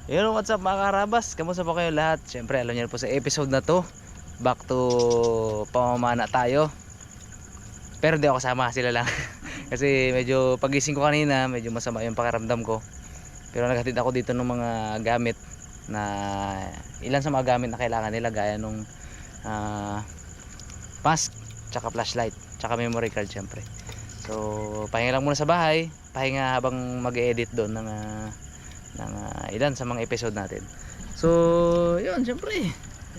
Yo, what's up mga karabas? Kamusta po kayo lahat? Siyempre alam niyo po sa episode na to, back to pamamana tayo. Pero hindi ako kasama, sila lang. Kasi medyo pagising ko kanina, medyo masama yung pakiramdam ko. Pero naghatid ako dito ng mga gamit na ilan sa mga gamit na kailangan nila, gaya nung mask, tsaka flashlight, tsaka memory card syempre. So pahinga lang muna sa bahay, pahinga habang mag-edit doon ng ilan sa mga episode natin. So yun, syempre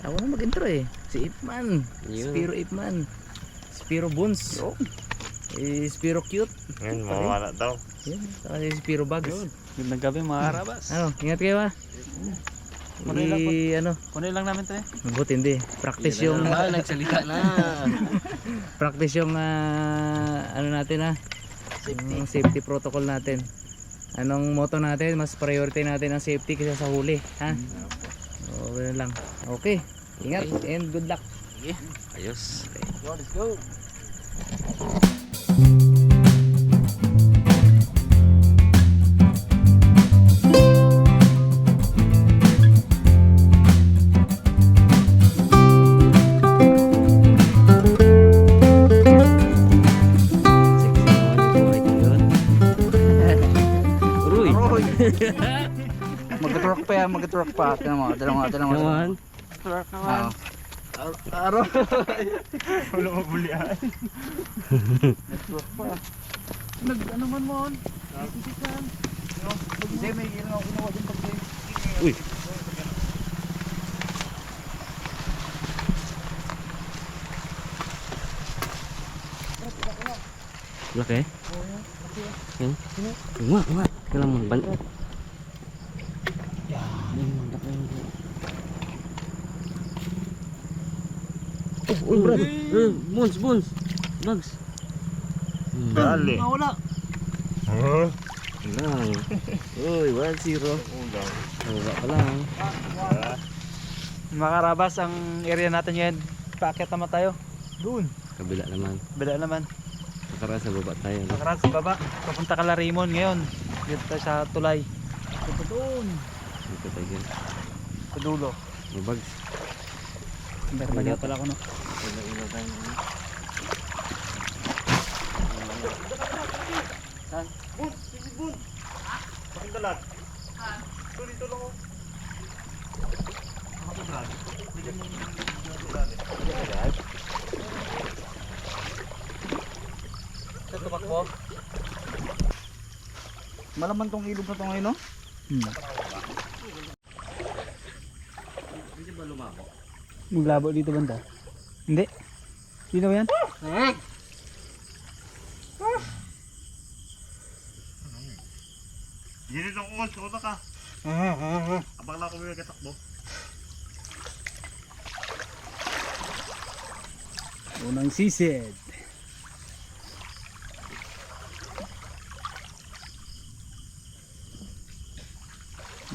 ako na mag-intro eh. Si Ipman, Spiro Ipman, Spiro Bones, Spiro Cute. Ngayon, mawawala daw. Yun, saka si Spiro Bags. Gandang gabi mga karabas. Ano, ingat kayo ha. Kunin lang namin to eh. Mabuti hindi. Practice yung nagsalita na. practice yung ano natin ha. Yung safety protocol natin. Anong motto natin? Mas priority natin ang safety kaysa sa huli, ha? Okay lang. Okay. Ingat and good luck. Ayos. Let's go. Mag-truck pa yan, mag-truck pa. Tignan mo, dalawa. Truck naman. Araw. Wala mabulian. Ano man mo? Hindi, may ginawa ko kinuha din pag-game. Uy. Laki? Yan? Nga. Kailan mo ban? Oh, brad. Buns. Bugs. Dali. Wala. Lang. Uy, 1-0. Wala pa lang. Mga karabas, ang area natin ngayon, paakyat naman tayo. Doon. Kabila naman. Bala naman. Nakaraan sa baba tayo. No? Nakaraan sa baba. Papunta ka Larimon ngayon. Dito tayo sa tulay. Dito doon. Dito tayo dyan. Sa dulo. May bags. Meron pala ako no. Ilaw tayo. Saan? Bun! Bakit dalag? Dito lang ako. Bakit dalag? Sa tumakbo. Malaman tong ilog na to ngayon, no? Hindi ba lumako? Maglabo dito banda? Hindi. Sino yan? Hindi lang uwas. Kuna ka. Abang lang ako may nagatakbo. Unang sisid.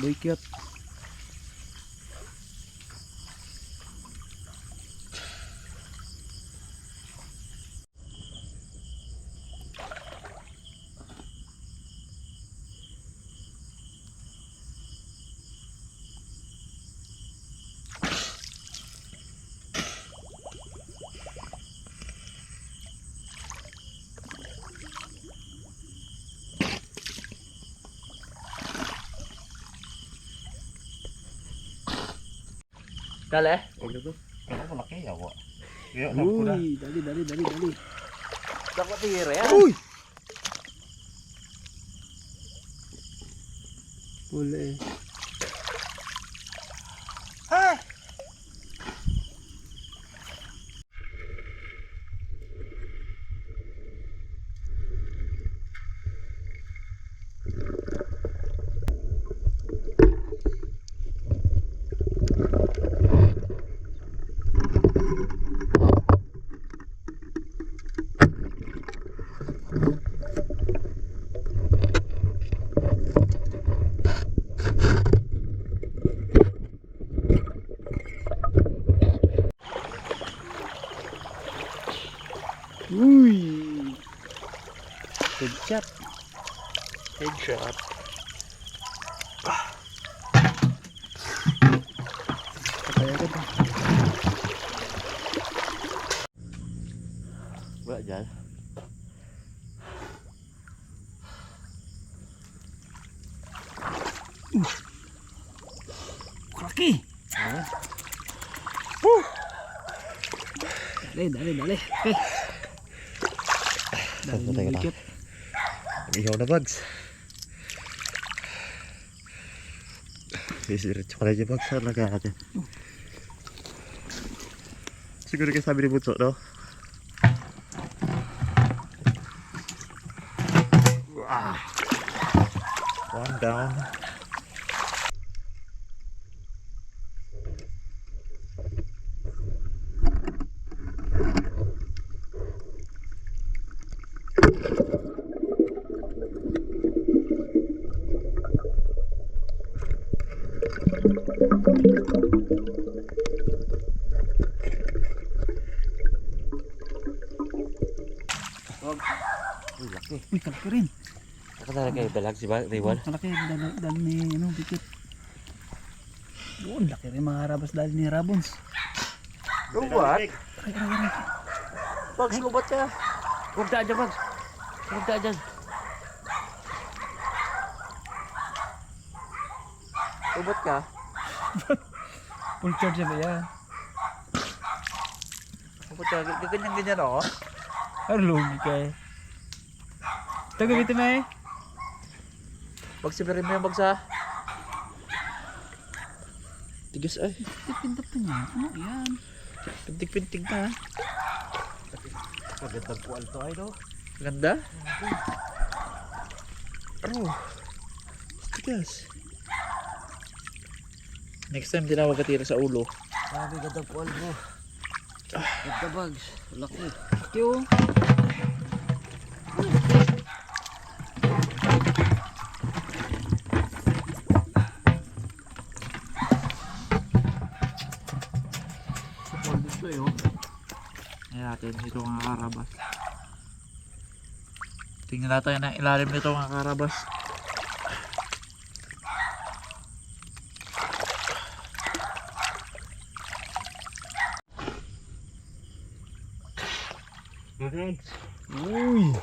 Boy cute. Dale. Huwag na to. Ako malaki yawa. Kaya alam ko na. Uy, dali. Dapat tira yan. Uy! Pula eh. Uy! Headshot. Headshot. Laki! Dali. Okay. Dali Teka lang. bigkit. Ihaw na bags. Sisirit ko na yung bags. Saan lagay natin? Siguro kayo sabi ni Bunso, no? One down. Uy, laki. Uy, kalaki rin. Ako talaga kayo dalag si Rival. Kalaki, dali ni, ano, bigkit. Yun, laki rin mga harabas dali ni Rabons. Lubat? Aray. Bags, lubat ka. Huwag daan dyan, Bags. Huwag daan dyan. Lubat ka? Full charge ba yan? Lubat ka. Ganyan-ganyan ako. Ano lugi ka eh. Ito gamitin mo eh. Bags, sibirin mo yung bags, ha? Tigas ay. Tipindap na niya. Ano yan? Pintig-pintig na, ha? Kagandang puwal to ay, no? Ganda? Oh. Tigas. Next time, di na magatira sa ulo. Grabe, ganda po bro. Ganda bags. Laki. Laki oh. Ito yun. Ayan natin, ito ang karabas. Tingnan natin ang ilalim nito ang karabas. Uy.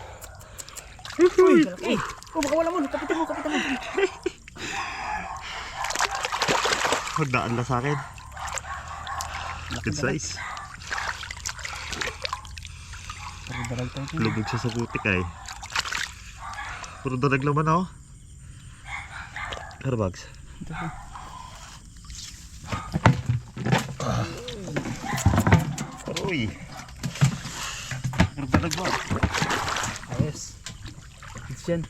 Uy, laki. Oh, baka wala mo. Kapitan mo. Huwag daan na sa akin. Good size. Pero dalag tayo ito. Lubog siya sa putik ay. Puro dalag laman ako. Carbags. Ito po. Uy. Puro dalag ba? Ayos. It's yan.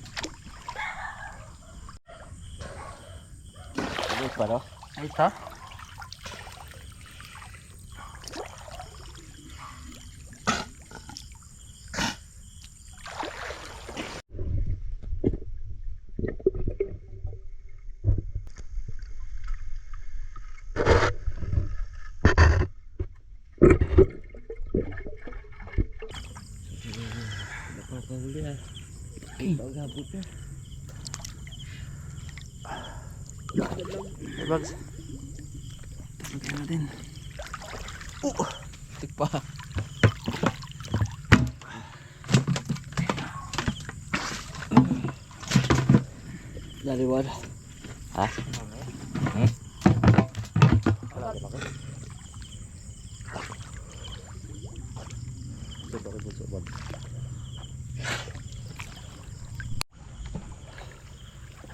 Ulit pa no? Ay, ito. Napapahuli ah. Pag-abot na. Carbags. Taputin natin. Tik pa. Daliwan. Ha?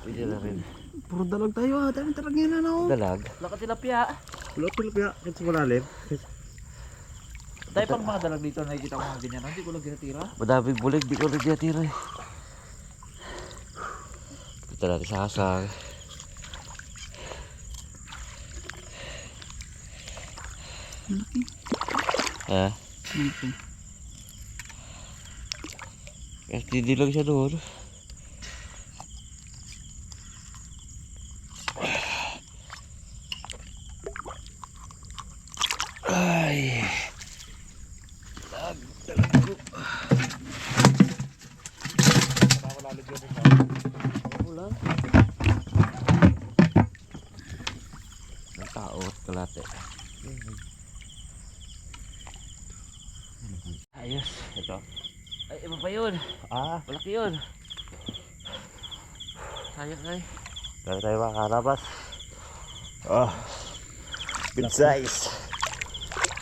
Pwede na rin. Puro dalag tayo ah. Daming talag yan ano. Dalag. Laka tilapia. Wala tilapia. Kahit sa malalim. Dahil pang mga dalag dito nakikita ko mga ganyan. Hindi ko lang ginatira. Madaming bulig. Di ko na tira eh. Ito natin sa hasang. Laki. Ha? Laki. Kasi hindi lang siya doon. Ay. Wala. Ang tao at kalate. Ayos. Ito. Ay, iba pa yun. Ah. Malaki yun. Sayang ay. Dali tayo mga karabas. Oh, good size.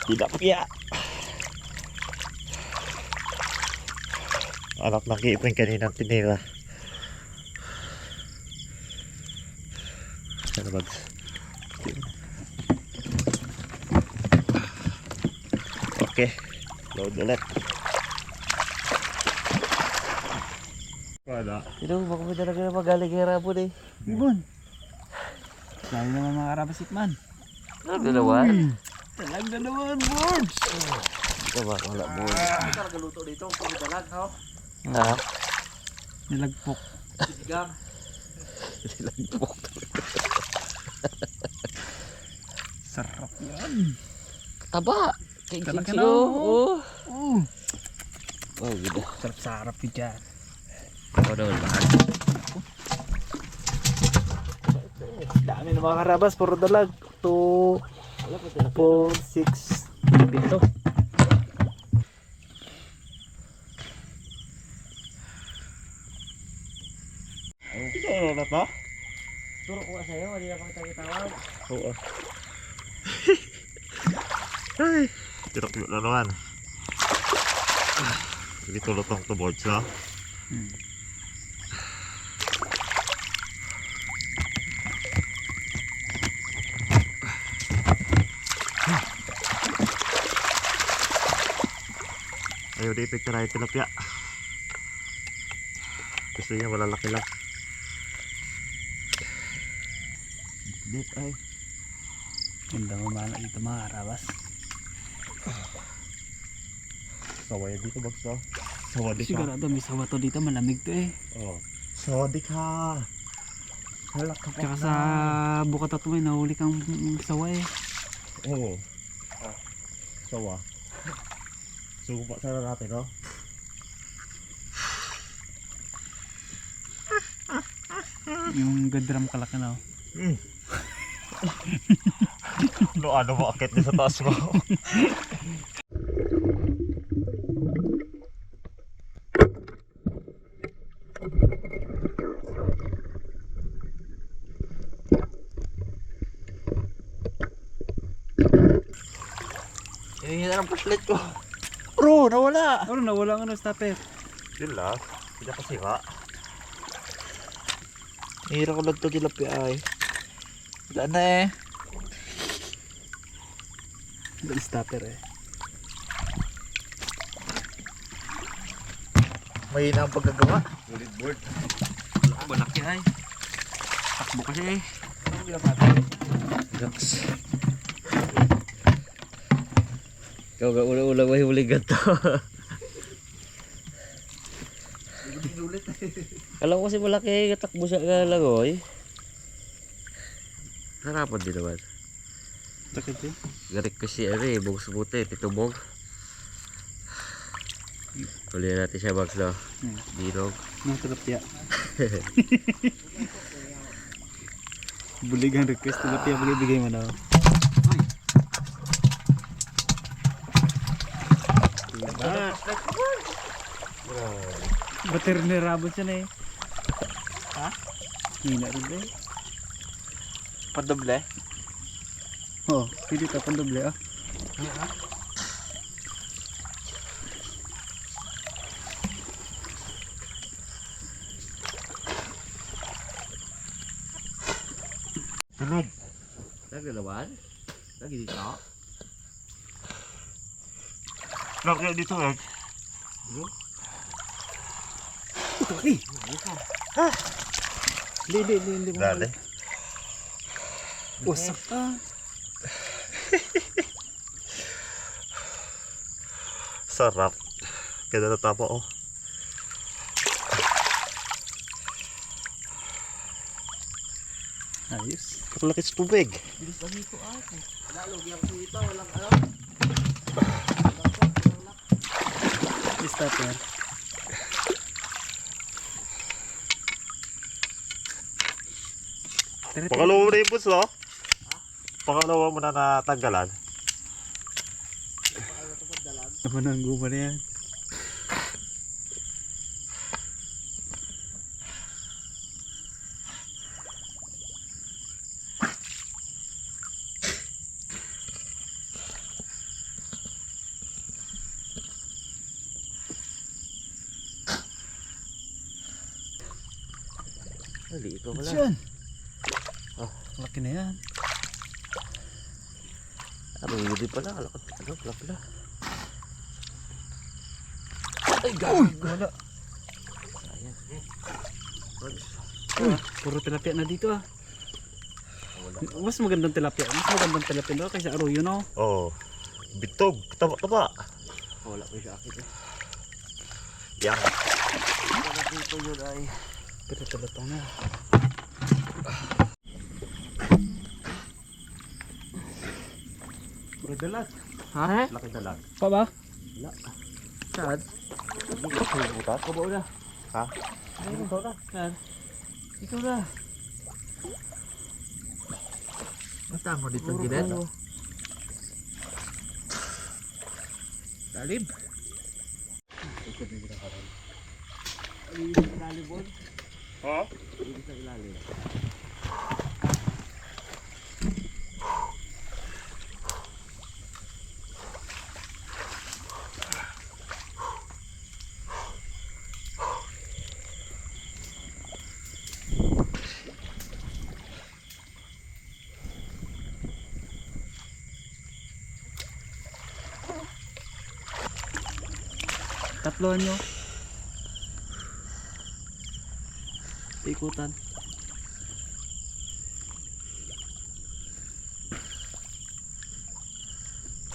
Tilapia. Anak ng kipring kaninang tinira. Ano ba? Okay, load ulit. Wala. Sino, baka mo talaga na magaling yung rabon eh. Ibon. Lalo naman mga karabasit man. Talaga naman. Talaga naman, birds. Ito ba, wala mo. Ano talaga luto dito? Puro dalag, no? Ha? Nilagpok. Sinigang. Silagpok. Sarap yan. Taba. Talaga Kingsing na, silo. oh. Oh. Oh, ganda. Sarap-sarap yun dyan. Ako daw lahat. Dami ng mga karabas, puro dalag. 2, 4, 6, 7. Ito ano na to? Turo ko nga sa'yo, hindi na pakita kitawag. Oo. Ay, tilapia na naman. Hindi tulotong to boards, no? Ayaw dito na yung tilapia. Gusto niya malalaki lang. Dito ay. Ganda mo ba na ito mga karabas? Saway dito bags to. Sawadik ka. Sigurado may sawa to dito, malamig to eh. Oh. Sawadik ka. Halak ka pa. Tsaka sa bukat at may nahuli kang sawa eh. Oo. Sawa. Suko pa sana natin, no? Yung gadram kalaki na oh. No, ano mo, akit din sa taas mo. Yung ang flashlight ko. Bro, nawala! Ano, nawala nga ng stopper. Yun lang. Hindi pa sira. Hira ko lang ito tilapia ay. Wala na eh. Yung stopper eh. Mahina ang pagkagawa. Ulit board. Malaki ay. Takbo kasi eh. Relax. Ikaw ga ulang-ulang mahihuligan to. Alam ko kasi malaki katakbo siya ka lagoy. Harapan din naman. Takit eh. Garik kasi ano eh, bugs buti, titubog. Huli natin siya bags no. Birog. Mga tilapia. Bulig ang request tilapia, bigay mo na. Diba? Bater ni rabot siya na eh. Ha? Hina rin eh. Pandoble? Oh, pili ka pandoble ah. Tunog. Lagi naman? Lagi dito? Laki dito eh. Laki! Hindi mo. Dali. Wasak ka. Sarap. Kaya natapa oh. Ayos. Kakalaki sa tubig. Bilis lagi ko ako. Stopper. Pangalawa mo na yung bus, no? Pangalawa mo na natanggalan. Naman ang guma na yan. liit pa pala. Yan. Ah. Laki na yan. Ano yun din pala, kalakot ano, pala. Ay, gagawin ko. Wala. Ayan. Uy, puro tilapia na dito ah. Mas magandang tilapia. Mas magandang tilapia na kaysa aruyo no. Oh, bitog, taba-taba. Wala ko sa akin eh. Yan. Wala dito yun ay. Pero talatong na. Puro dalag. Ha? Laki dalag. Pa ba? Wala. Saan? Butas ko ba una? Ha? Ikaw na. Saan? Ikaw na. Basta mo dito Puro gilet. kayo. Talib. Ikot na kita karon. Ay, ilalim mo. Ha? Hindi sa ilalim. Tatloan nyo. Ikutan.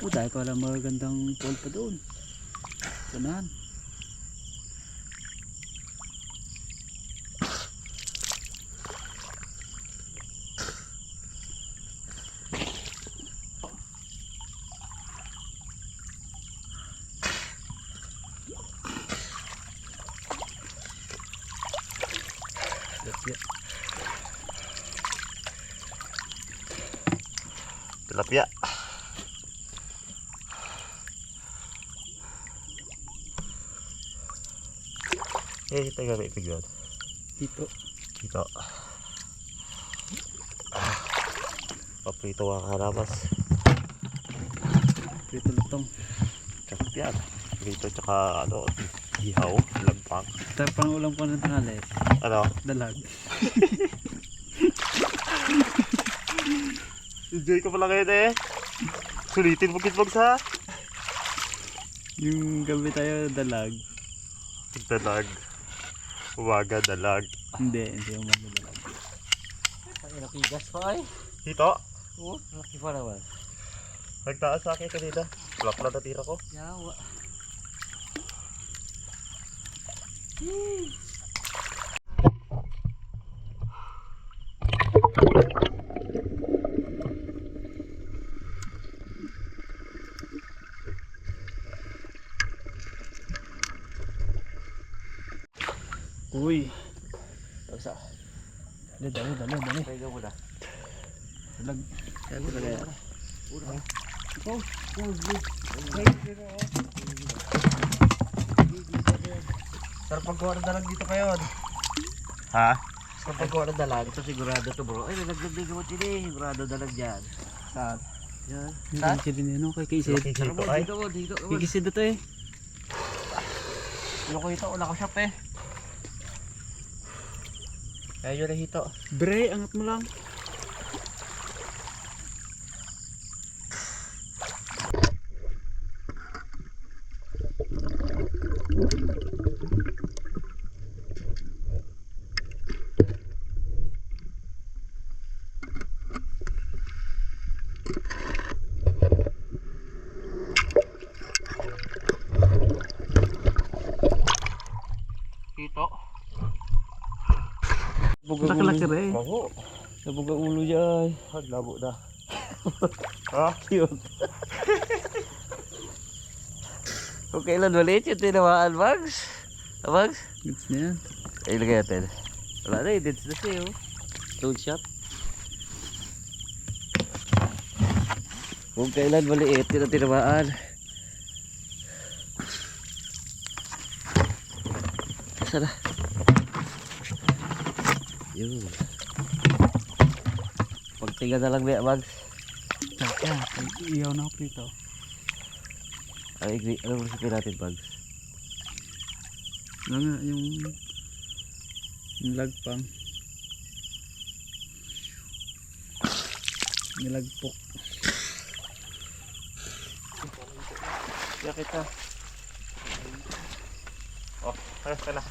Dahil pala magandang pool pa doon. Sanahan. Tilapia. Eh, tayo may ipigyan. Dito. Dito. Paprito ang haramas. Dito lutong. Tsaka yan. Prito tsaka ano, ihaw, lagpang. Tapos pang ulam ko ng tanghali. Ano? Dalag. Enjoy ko pala ngayon eh. Sulitin mo kitbags ha. Yung gabi tayo dalag. Dalag. Umaga dalag. Hindi yung magdalag. Ay, napigas pa ay. Dito. Oo, laki pa naman. Nagtaas sa akin kanina. Flop na natira ko. Yawa. Uy. Tagsa. Dali. Pega mo na. Dalag. Yan ko na yan. Una. Sarap pagkuha ng dalag dito kayo. Ha? Sarap pagkuha ng dalag. Ito sigurado to bro. Ay, nalagdag din gamot yun eh. Sigurado dalag dyan. Saan? Yan. Saan? Kikisid din yun. Kay Kikisid. Dito Sarap mo, ay. dito mo, dito mo. Kikisid na to eh. Ano ko ito? Wala ko shop eh. Kaya yun na hito. Bre, angat mo lang. Hito. Nakalaki rin. Bago. Nabog ang ulo dyan. Labo na. Ha? Cute. Kung kailan maliit yung tinamaan, Mags? Mags? Goods na yan. Ay, lagay natin. Wala na, edits na siya, oh. Toad shot. Kung kailan maliit yung tinamaan. Saan na? Yun. Pagtinga na lang niya, Mags. Saka, iyaw na ako prito. Ano resipin natin, Mags? Ano nga, yung lagpang. Nilagpok. Kaya kita. Oh, ayos ka na.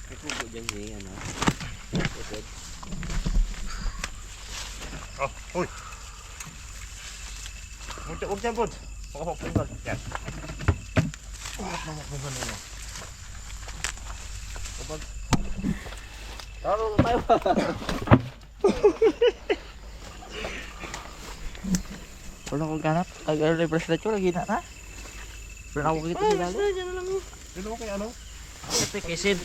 May kubo dyan eh, ano. Pusod. Oh, uy. Huwag dyan, Bud. Makapagpungal. Yan. Makapagpungal nila. Kapag. Taro tayo pa. Wala akong ganap. Kag-ano na yung bracelet ko, lagi na na. Wala akong kita sa ilalim. Dito mo kay ano? Ito kisin.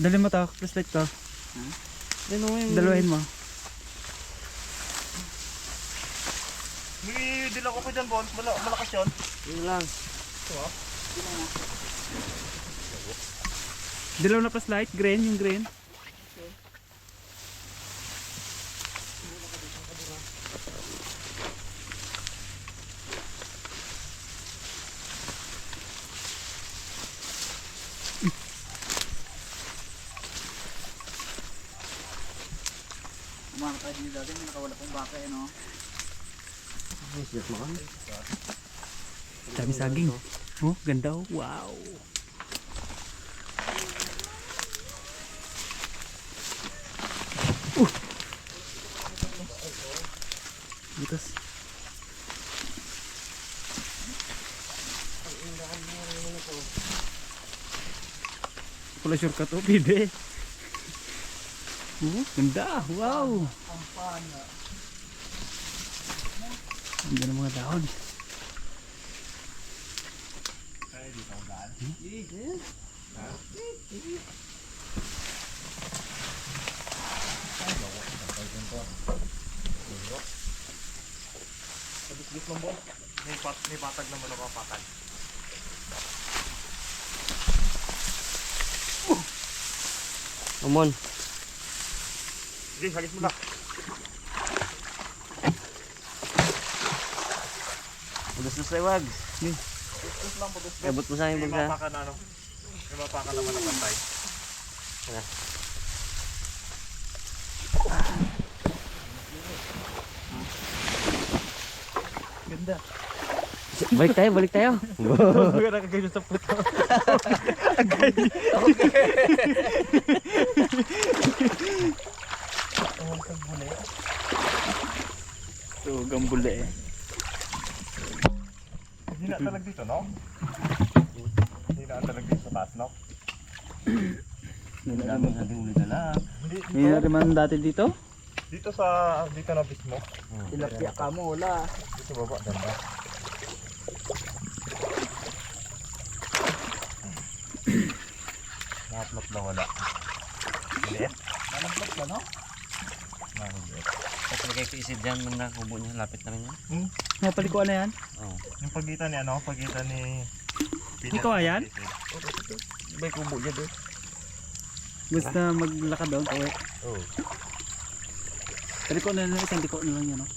Dali mo to, flashlight ko. Dalawahin mo. May dilaw ko dyan, Bon. Malakas yun. Yun lang. Dilaw na flashlight, green, yung green. Kumain tayo dito dati, may nakawala kong baka eh, no? Dami saging. Oh, ganda oh. Wow. Butas. Pula shortcut oh, pide. Ganda. Wow. Ganda ng mga dahon. Kabis-bis mo, Bon. May patag naman ako patag. Amon. Sige, halis mo na. Budas na wag. Abot mo sa akin May bagsa. mapaka na ano. May mapaka naman na pantay. Ganda. Balik tayo, balik tayo. Huwag na kagano sa puto. So, gambula eh. Hindi na talag dito, no? Hindi na talag dito sa taas, no? Hindi namin sa ulit na lang. Hindi, Hindi na naman dati dito? dito na mismo. Tilapia ka mo, wala. Dito baba, ganda. Nakaplot na wala. Liit. Nalampot ka, no? Nakaliit. Kasi kayo isip dyan, mga kubo niya, lapit na rin yan. Mga palikuan na yan? Oo. Yung pagitan ni ano, pagitan ni Ikaw ayan? May kubo dyan doon. Basta maglakad doon, kawit. Oh. Paliko na lang, isang liko na lang yan. No?